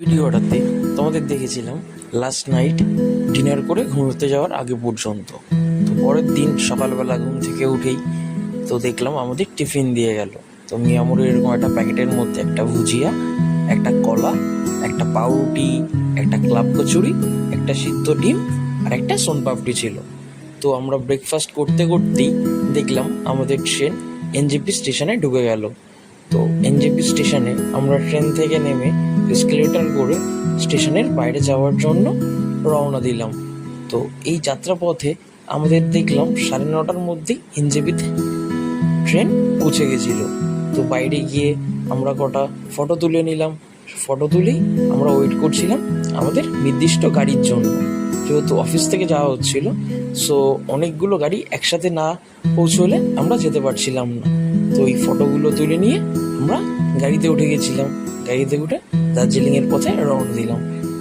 ভিডিওটাতে তোমাদের দেখেছিলাম লাস্ট নাইট ডিনার করে ঘুমোতে যাওয়ার আগে পর্যন্ত। তো পরের দিন সকালবেলা ঘুম থেকে উঠেই তো দেখলাম আমাদের টিফিন দিয়ে গেল। তো মিয়ামুরের এরকম একটা প্যাকেটের মধ্যে একটা ভুজিয়া, একটা কলা, একটা পাউরুটি, একটা ক্লাব কচুরি, একটা সিদ্ধ ডিম আর একটা সোনপাপড়ি ছিল। তো আমরা ব্রেকফাস্ট করতে করতেই দেখলাম আমাদের ট্রেন এনজেপি স্টেশনে ঢুকে গেল। তো এনজেপি স্টেশনে আমরা ট্রেন থেকে নেমে এসকেলেটর করে স্টেশনের বাইরে যাওয়ার জন্য রওনা দিলাম। তো এই যাত্রাপথে আমাদের দেখলাম 9:30টার মধ্যেই এনজেপিতে ট্রেন পৌঁছে গেছিলো। তো বাইরে গিয়ে আমরা কটা ফটো তুলে নিলাম। ফটো তুলেই আমরা ওয়েট করছিলাম আমাদের নির্দিষ্ট গাড়ির জন্য, যেহেতু অফিস থেকে যাওয়া হচ্ছিল। সো অনেকগুলো গাড়ি একসাথে না পৌঁছলে আমরা যেতে পারছিলাম না। তো এই ফটোগুলো তুলে নিয়ে আমরা গাড়িতে উঠে গেছিলাম। গাড়িতে উঠে দার্জিলিংয়ের পথে রওনা দিলাম।